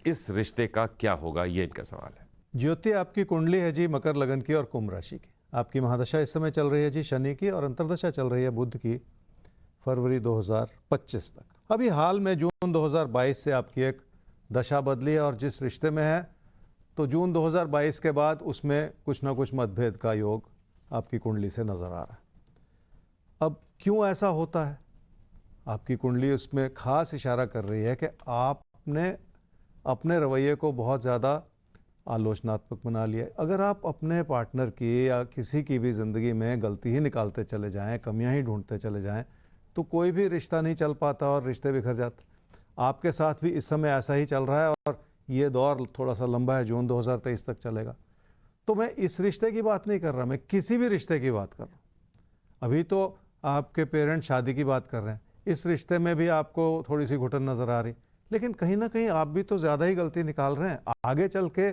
इस रिश्ते का क्या होगा, ये इनका सवाल है। ज्योति, आपकी कुंडली है जी मकर लगन की और कुंभ राशि की। आपकी महादशा इस समय चल रही है जी शनि की और अंतर्दशा चल रही है बुध की, फरवरी 2025 तक। अभी हाल में जून 2022 से आपकी एक दशा बदली है और जिस रिश्ते में है तो जून 2022 के बाद उसमें कुछ ना कुछ मतभेद का योग आपकी कुंडली से नज़र आ रहा है। अब क्यों ऐसा होता है, आपकी कुंडली उसमें खास इशारा कर रही है कि आपने अपने रवैये को बहुत ज़्यादा आलोचनात्मक बना लिया है। अगर आप अपने पार्टनर की या किसी की भी ज़िंदगी में गलती ही निकालते चले जाएं, कमियां ही ढूंढते चले जाएं, तो कोई भी रिश्ता नहीं चल पाता और रिश्ते बिखर जाते। आपके साथ भी इस समय ऐसा ही चल रहा है और ये दौर थोड़ा सा लंबा है, जून 2023 तक चलेगा। तो मैं इस रिश्ते की बात नहीं कर रहा, मैं किसी भी रिश्ते की बात कर रहा हूँ। अभी तो आपके पेरेंट्स शादी की बात कर रहे हैं, इस रिश्ते में भी आपको थोड़ी सी घुटन नज़र आ रही, लेकिन कहीं ना कहीं आप भी तो ज़्यादा ही गलती निकाल रहे हैं। आगे चल के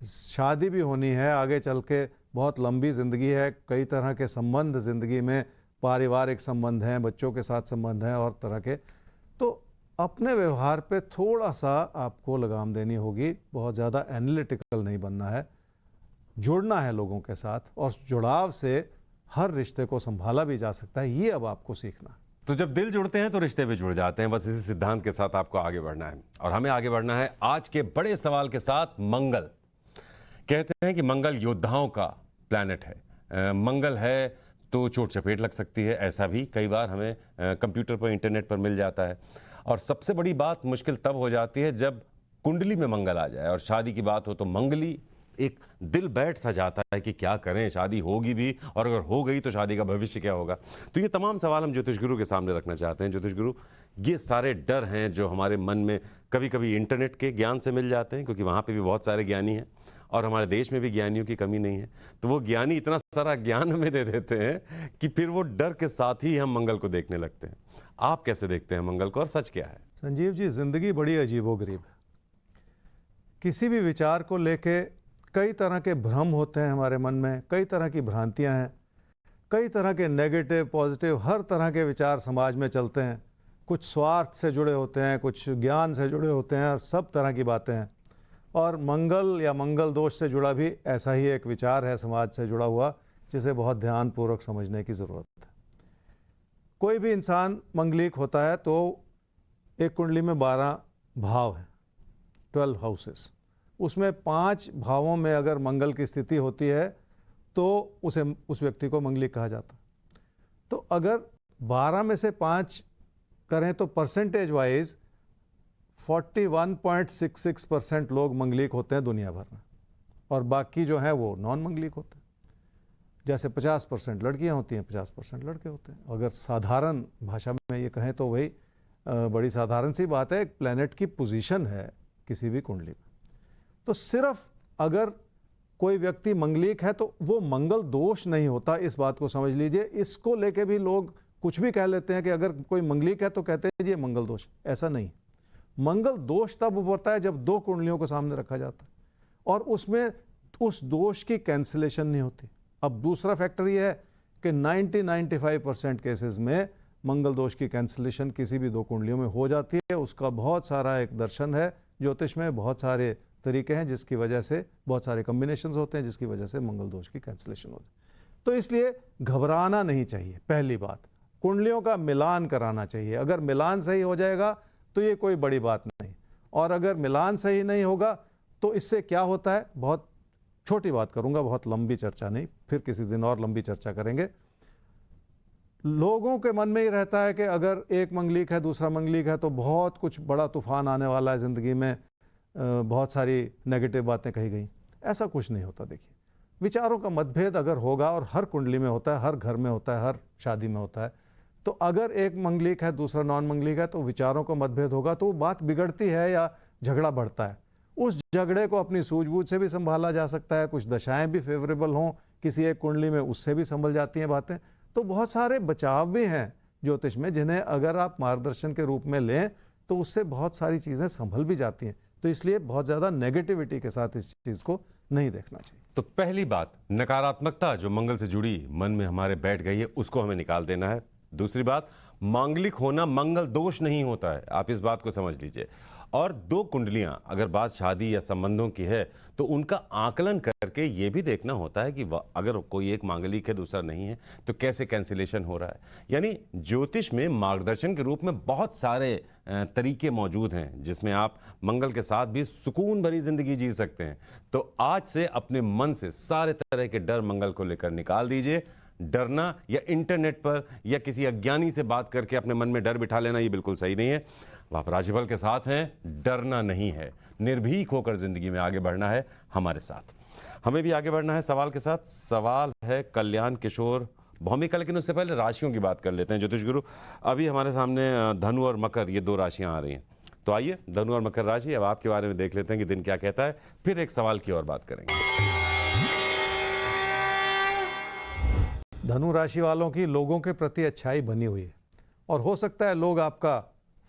शादी भी होनी है, आगे चल के बहुत लंबी ज़िंदगी है, कई तरह के संबंध ज़िंदगी में, पारिवारिक संबंध हैं, बच्चों के साथ संबंध हैं और तरह के। तो अपने व्यवहार पे थोड़ा सा आपको लगाम देनी होगी, बहुत ज़्यादा एनालिटिकल नहीं बनना है, जुड़ना है लोगों के साथ और जुड़ाव से हर रिश्ते को संभाला भी जा सकता है, ये अब आपको सीखना है। तो जब दिल जुड़ते हैं तो रिश्ते भी जुड़ जाते हैं। बस इसी सिद्धांत के साथ आपको आगे बढ़ना है और हमें आगे बढ़ना है आज के बड़े सवाल के साथ। मंगल, कहते हैं कि मंगल योद्धाओं का प्लैनेट है। मंगल है तो चोट चपेट लग सकती है, ऐसा भी कई बार हमें कंप्यूटर पर, इंटरनेट पर मिल जाता है। और सबसे बड़ी बात मुश्किल तब हो जाती है जब कुंडली में मंगल आ जाए और शादी की बात हो तो मंगली एक दिल बैठ सा जाता है कि क्या करें, शादी होगी भी और अगर हो गई तो शादी का भविष्य क्या होगा। तो ये तमाम सवाल हम ज्योतिष गुरु के सामने रखना चाहते हैं। ज्योतिष गुरु, ये सारे डर हैं जो हमारे मन में कभी कभी इंटरनेट के ज्ञान से मिल जाते हैं, क्योंकि वहाँ पे भी बहुत सारे ज्ञानी हैं और हमारे देश में भी ज्ञानियों की कमी नहीं है। तो वो ज्ञानी इतना सारा ज्ञान हमें दे देते हैं कि फिर वो डर के साथ ही हम मंगल को देखने लगते हैं। आप कैसे देखते हैं मंगल को और सच क्या है? संजीव जी, जिंदगी बड़ी अजीबोगरीब है। किसी भी विचार को लेके कई तरह के भ्रम होते हैं हमारे मन में, कई तरह की भ्रांतियां हैं, कई तरह के नेगेटिव पॉजिटिव हर तरह के विचार समाज में चलते हैं। कुछ स्वार्थ से जुड़े होते हैं, कुछ ज्ञान से जुड़े होते हैं और सब तरह की बातें हैं। और मंगल या मंगल दोष से जुड़ा भी ऐसा ही एक विचार है समाज से जुड़ा हुआ, जिसे बहुत ध्यानपूर्वक समझने की ज़रूरत है। कोई भी इंसान मंगलिक होता है तो एक कुंडली में 12 भाव हैं, 12 हाउसेस। उसमें 5 भावों में अगर मंगल की स्थिति होती है तो उस व्यक्ति को मंगलिक कहा जाता। तो अगर 12 में से 5 करें तो परसेंटेज वाइज 41.66% लोग मंगलिक होते हैं दुनिया भर में और बाकी जो है वो नॉन मंगलिक होते हैं। जैसे 50% लड़कियां होती हैं, 50% लड़के होते हैं। अगर साधारण भाषा में ये कहें तो वही बड़ी साधारण सी बात है, एक प्लैनेट की पोजीशन है किसी भी कुंडली में। तो सिर्फ अगर कोई व्यक्ति मंगलिक है तो वो मंगल दोष नहीं होता, इस बात को समझ लीजिए। इसको लेके भी लोग कुछ भी कह लेते हैं कि अगर कोई मंगलिक है तो कहते हैं ये मंगल दोष। ऐसा नहीं। मंगल दोष तब उभरता है जब 2 कुंडलियों को सामने रखा जाता है और उसमें उस दोष की कैंसिलेशन नहीं होती। अब दूसरा फैक्टर ये है कि 90-95% केसेस में मंगल दोष की कैंसिलेशन किसी भी 2 कुंडलियों में हो जाती है। उसका बहुत सारा एक दर्शन है ज्योतिष में, बहुत सारे तरीके हैं जिसकी वजह से, बहुत सारे कॉम्बिनेशंस होते हैं जिसकी वजह से मंगल दोष की कैंसिलेशन होती है। तो इसलिए घबराना नहीं चाहिए। पहली बात, कुंडलियों का मिलान कराना चाहिए। अगर मिलान सही हो जाएगा तो ये कोई बड़ी बात नहीं, और अगर मिलान सही नहीं होगा तो इससे क्या होता है, बहुत छोटी बात करूंगा, बहुत लंबी चर्चा नहीं, फिर किसी दिन और लंबी चर्चा करेंगे। लोगों के मन में ही रहता है कि अगर एक मंगलिक है दूसरा मंगलिक है तो बहुत कुछ बड़ा तूफान आने वाला है ज़िंदगी में, बहुत सारी नेगेटिव बातें कही गई। ऐसा कुछ नहीं होता। देखिए, विचारों का मतभेद अगर होगा, और हर कुंडली में होता है, हर घर में होता है, हर शादी में होता है, तो अगर एक मंगलिक है दूसरा नॉन मंगलिक है तो विचारों का मतभेद होगा तो बात बिगड़ती है या झगड़ा बढ़ता है। उस झगड़े को अपनी सूझबूझ से भी संभाला जा सकता है। कुछ दशाएं भी फेवरेबल हों किसी एक कुंडली में, उससे भी संभल जाती हैं बातें। तो बहुत सारे बचाव भी हैं ज्योतिष में, जिन्हें अगर आप मार्गदर्शन के रूप में लें तो उससे बहुत सारी चीज़ें संभल भी जाती हैं। तो इसलिए बहुत ज़्यादा नेगेटिविटी के साथ इस चीज़ को नहीं देखना चाहिए। तो पहली बात, नकारात्मकता जो मंगल से जुड़ी मन में हमारे बैठ गई है, उसको हमें निकाल देना है। दूसरी बात, मांगलिक होना मंगल दोष नहीं होता है, आप इस बात को समझ लीजिए। और दो कुंडलियां अगर बात शादी या संबंधों की है तो उनका आकलन करके ये भी देखना होता है कि अगर कोई एक मांगलिक है दूसरा नहीं है तो कैसे कैंसिलेशन हो रहा है। यानी ज्योतिष में मार्गदर्शन के रूप में बहुत सारे तरीके मौजूद हैं जिसमें आप मंगल के साथ भी सुकून भरी जिंदगी जी सकते हैं। तो आज से अपने मन से सारे तरह के डर मंगल को लेकर निकाल दीजिए। डरना या इंटरनेट पर या किसी अज्ञानी से बात करके अपने मन में डर बिठा लेना, ये बिल्कुल सही नहीं है। आप राशिफल के साथ हैं, डरना नहीं है, निर्भीक होकर जिंदगी में आगे बढ़ना है। हमारे साथ हमें भी आगे बढ़ना है सवाल के साथ। सवाल है कल्याण किशोर भौमिका, लेकिन उससे पहले राशियों की बात कर लेते हैं ज्योतिष गुरु। अभी हमारे सामने धनु और मकर, ये दो राशियां आ रही हैं। तो आइए धनु और मकर राशि, अब आपके बारे में देख लेते हैं कि दिन क्या कहता है, फिर एक सवाल की और बात करेंगे। धनु राशि वालों की लोगों के प्रति अच्छाई बनी हुई है, और हो सकता है लोग आपका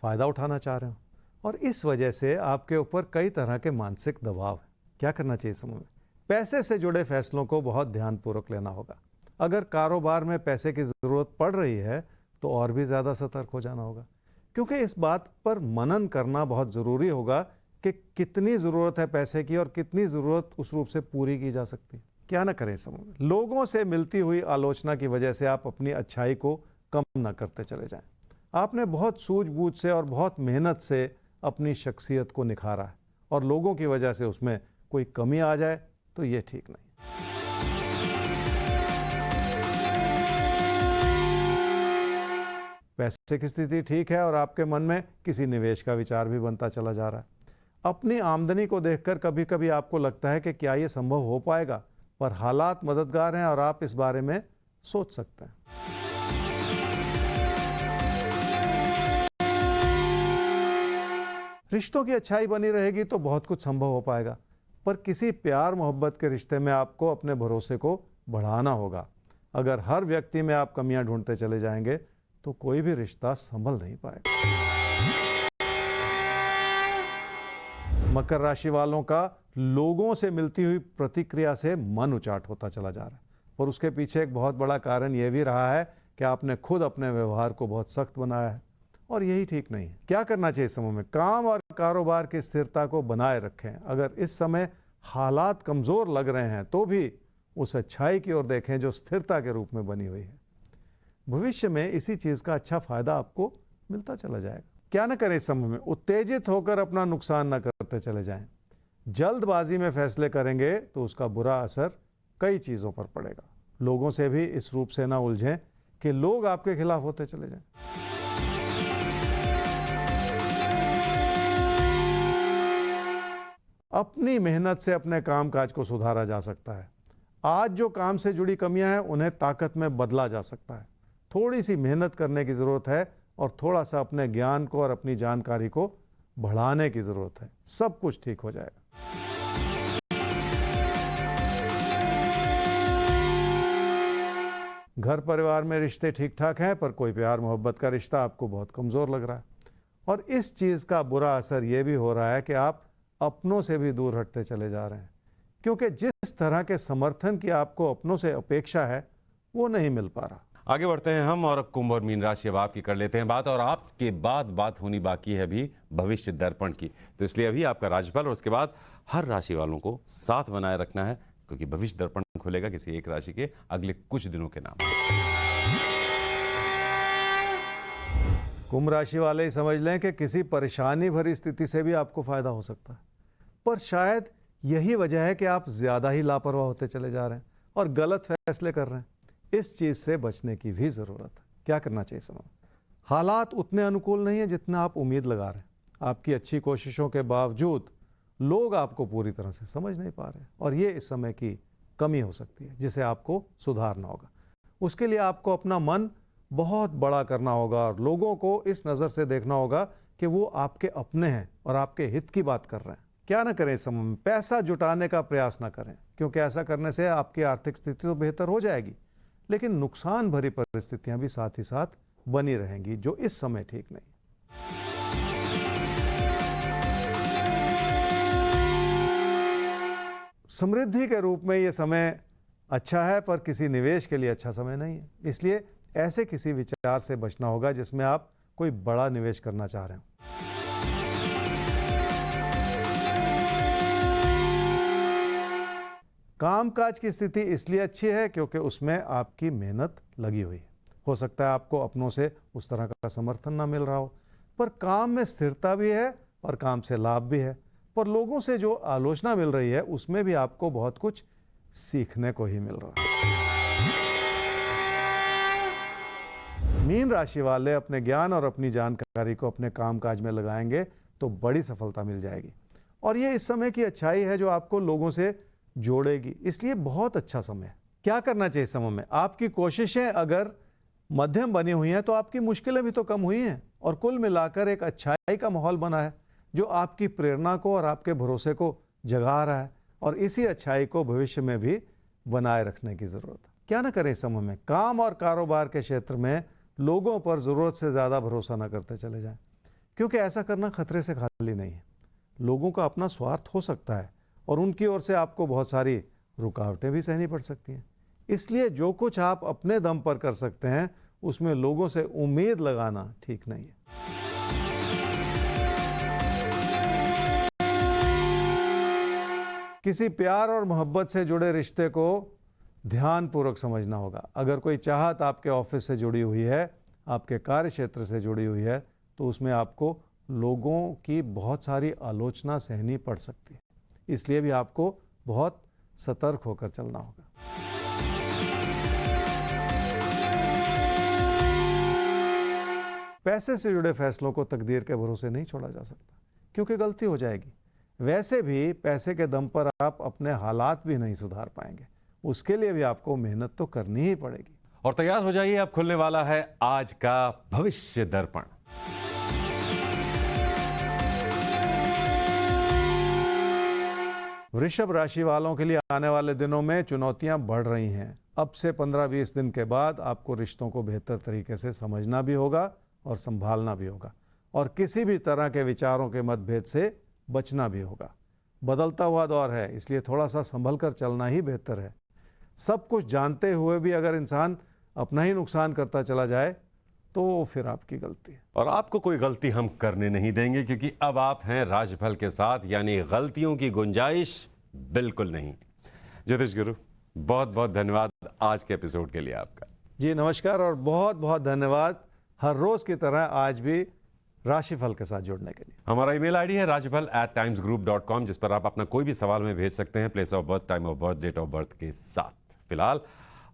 फ़ायदा उठाना चाह रहे हो, और इस वजह से आपके ऊपर कई तरह के मानसिक दबाव है। क्या करना चाहिए समय में? पैसे से जुड़े फैसलों को बहुत ध्यानपूर्वक लेना होगा। अगर कारोबार में पैसे की ज़रूरत पड़ रही है तो और भी ज़्यादा सतर्क हो जाना होगा, क्योंकि इस बात पर मनन करना बहुत ज़रूरी होगा कि कितनी ज़रूरत है पैसे की और कितनी ज़रूरत उस रूप से पूरी की जा सकती है। क्या ना करें समय में? लोगों से मिलती हुई आलोचना की वजह से आप अपनी अच्छाई को कम न करते चले जाएं। आपने बहुत सूझबूझ से और बहुत मेहनत से अपनी शख्सियत को निखारा है, और लोगों की वजह से उसमें कोई कमी आ जाए तो ये ठीक नहीं। पैसे की स्थिति ठीक है और आपके मन में किसी निवेश का विचार भी बनता चला जा रहा है। अपनी आमदनी को देखकर कभी कभी आपको लगता है कि क्या ये संभव हो पाएगा, पर हालात मददगार हैं और आप इस बारे में सोच सकते हैं। रिश्तों की अच्छाई बनी रहेगी तो बहुत कुछ संभव हो पाएगा, पर किसी प्यार मोहब्बत के रिश्ते में आपको अपने भरोसे को बढ़ाना होगा। अगर हर व्यक्ति में आप कमियां ढूंढते चले जाएंगे तो कोई भी रिश्ता संभल नहीं पाएगा। मकर राशि वालों का लोगों से मिलती हुई प्रतिक्रिया से मन उचाट होता चला जा रहा है, और उसके पीछे एक बहुत बड़ा कारण यह भी रहा है कि आपने खुद अपने व्यवहार को बहुत सख्त बनाया है, और यही ठीक नहीं है। क्या करना चाहिए समय में? काम और कारोबार की स्थिरता को बनाए रखें। अगर इस समय हालात कमज़ोर लग रहे हैं तो भी उस अच्छाई की ओर देखें जो स्थिरता के रूप में बनी हुई है। भविष्य में इसी चीज़ का अच्छा फायदा आपको मिलता चला जाएगा। क्या न करें इस समय में? उत्तेजित होकर अपना नुकसान न करते चले जाएं। जल्दबाजी में फैसले करेंगे तो उसका बुरा असर कई चीज़ों पर पड़ेगा। लोगों से भी इस रूप से ना उलझें कि लोग आपके खिलाफ होते चले जाएं। अपनी मेहनत से अपने कामकाज को सुधारा जा सकता है। आज जो काम से जुड़ी कमियां हैं उन्हें ताकत में बदला जा सकता है। थोड़ी सी मेहनत करने की ज़रूरत है और थोड़ा सा अपने ज्ञान को और अपनी जानकारी को बढ़ाने की ज़रूरत है। सब कुछ ठीक हो जाएगा। घर परिवार में रिश्ते ठीक ठाक हैं, पर कोई प्यार मोहब्बत का रिश्ता आपको बहुत कमज़ोर लग रहा है, और इस चीज़ का बुरा असर ये भी हो रहा है कि आप अपनों से भी दूर हटते चले जा रहे हैं, क्योंकि जिस तरह के समर्थन की आपको अपनों से अपेक्षा है वो नहीं मिल पा रहा। आगे बढ़ते हैं हम, और कुंभ और मीन राशि अब आपकी कर लेते हैं बात, और आपके बाद बात होनी बाकी है अभी भविष्य दर्पण की। तो इसलिए अभी आपका राशिफल, और उसके बाद हर राशि वालों को साथ बनाए रखना है, क्योंकि भविष्य दर्पण खुलेगा किसी एक राशि के अगले कुछ दिनों के नाम। कुंभ राशि वाले ही समझ लें कि किसी परेशानी भरी स्थिति से भी आपको फायदा हो सकता है, पर शायद यही वजह है कि आप ज्यादा ही लापरवाह होते चले जा रहे हैं और गलत फैसले कर रहे हैं। इस चीज से बचने की भी जरूरत है। क्या करना चाहिए इस समय में? हालात उतने अनुकूल नहीं है जितना आप उम्मीद लगा रहे हैं। आपकी अच्छी कोशिशों के बावजूद लोग आपको पूरी तरह से समझ नहीं पा रहे और ये इस समय की कमी हो सकती है जिसे आपको सुधारना होगा। उसके लिए आपको अपना मन बहुत बड़ा करना होगा और लोगों को इस नज़र से देखना होगा कि वो आपके अपने हैं और आपके हित की बात कर रहे हैं। क्या ना करें इस समय में? पैसा जुटाने का प्रयास ना करें, क्योंकि ऐसा करने से आपकी आर्थिक स्थिति तो बेहतर हो जाएगी, लेकिन नुकसान भरी परिस्थितियां भी साथ ही साथ बनी रहेंगी, जो इस समय ठीक नहीं। समृद्धि के रूप में ये समय अच्छा है, पर किसी निवेश के लिए अच्छा समय नहीं है। इसलिए ऐसे किसी विचार से बचना होगा जिसमें आप कोई बड़ा निवेश करना चाह रहे हो। कामकाज की स्थिति इसलिए अच्छी है क्योंकि उसमें आपकी मेहनत लगी हुई है। हो सकता है आपको अपनों से उस तरह का समर्थन ना मिल रहा हो, पर काम में स्थिरता भी है और काम से लाभ भी है। पर लोगों से जो आलोचना मिल रही है उसमें भी आपको बहुत कुछ सीखने को ही मिल रहा है। मीन राशि वाले अपने ज्ञान और अपनी जानकारी को अपने कामकाज में लगाएंगे तो बड़ी सफलता मिल जाएगी, और ये इस समय की अच्छाई है जो आपको लोगों से जोड़ेगी। इसलिए बहुत अच्छा समय है। क्या करना चाहिए इस समय में? आपकी कोशिशें अगर मध्यम बनी हुई हैं तो आपकी मुश्किलें भी तो कम हुई हैं, और कुल मिलाकर एक अच्छाई का माहौल बना है जो आपकी प्रेरणा को और आपके भरोसे को जगा रहा है, और इसी अच्छाई को भविष्य में भी बनाए रखने की जरूरत है। क्या ना करें इस समय में? काम और कारोबार के क्षेत्र में लोगों पर जरूरत से ज्यादा भरोसा न करते चले जाएं, क्योंकि ऐसा करना खतरे से खाली नहीं है। लोगों का अपना स्वार्थ हो सकता है और उनकी ओर से आपको बहुत सारी रुकावटें भी सहनी पड़ सकती हैं। इसलिए जो कुछ आप अपने दम पर कर सकते हैं उसमें लोगों से उम्मीद लगाना ठीक नहीं है। किसी प्यार और मोहब्बत से जुड़े रिश्ते को ध्यानपूर्वक समझना होगा। अगर कोई चाहत आपके ऑफिस से जुड़ी हुई है, आपके कार्य क्षेत्र से जुड़ी हुई है, तो उसमें आपको लोगों की बहुत सारी आलोचना सहनी पड़ सकती है। इसलिए भी आपको बहुत सतर्क होकर चलना होगा। पैसे से जुड़े फैसलों को तकदीर के भरोसे नहीं छोड़ा जा सकता, क्योंकि गलती हो जाएगी। वैसे भी पैसे के दम पर आप अपने हालात भी नहीं सुधार पाएंगे। उसके लिए भी आपको मेहनत तो करनी ही पड़ेगी। और तैयार हो जाइए, अब खुलने वाला है आज का भविष्य दर्पण। वृषभ राशि वालों के लिए आने वाले दिनों में चुनौतियां बढ़ रही हैं। अब से 15-20 दिन के बाद आपको रिश्तों को बेहतर तरीके से समझना भी होगा और संभालना भी होगा, और किसी भी तरह के विचारों के मतभेद से बचना भी होगा। बदलता हुआ दौर है, इसलिए थोड़ा सा संभल कर चलना ही बेहतर है। सब कुछ जानते हुए भी अगर इंसान अपना ही नुकसान करता चला जाए तो फिर आपकी गलती है। और आपको कोई गलती हम करने नहीं देंगे, क्योंकि अब आप हैं राशिफल के साथ, यानी गलतियों की गुंजाइश बिल्कुल नहीं। ज्योतिष गुरु, बहुत बहुत धन्यवाद आज के एपिसोड के लिए आपका। जी नमस्कार, और बहुत बहुत धन्यवाद हर रोज की तरह आज भी राशिफल के साथ जुड़ने के लिए। हमारा ईमेल आईडी है rajifal@timesgroup.com, जिस पर आप अपना कोई भी सवाल में भेज सकते हैं, place of birth, time of birth, date of birth के साथ। फिलहाल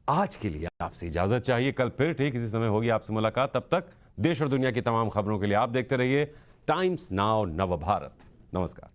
आज के लिए आपसे इजाजत चाहिए। कल फिर ठीक इसी समय होगी आपसे मुलाकात। तब तक देश और दुनिया की तमाम खबरों के लिए आप देखते रहिए टाइम्स नाउ नव भारत। नमस्कार।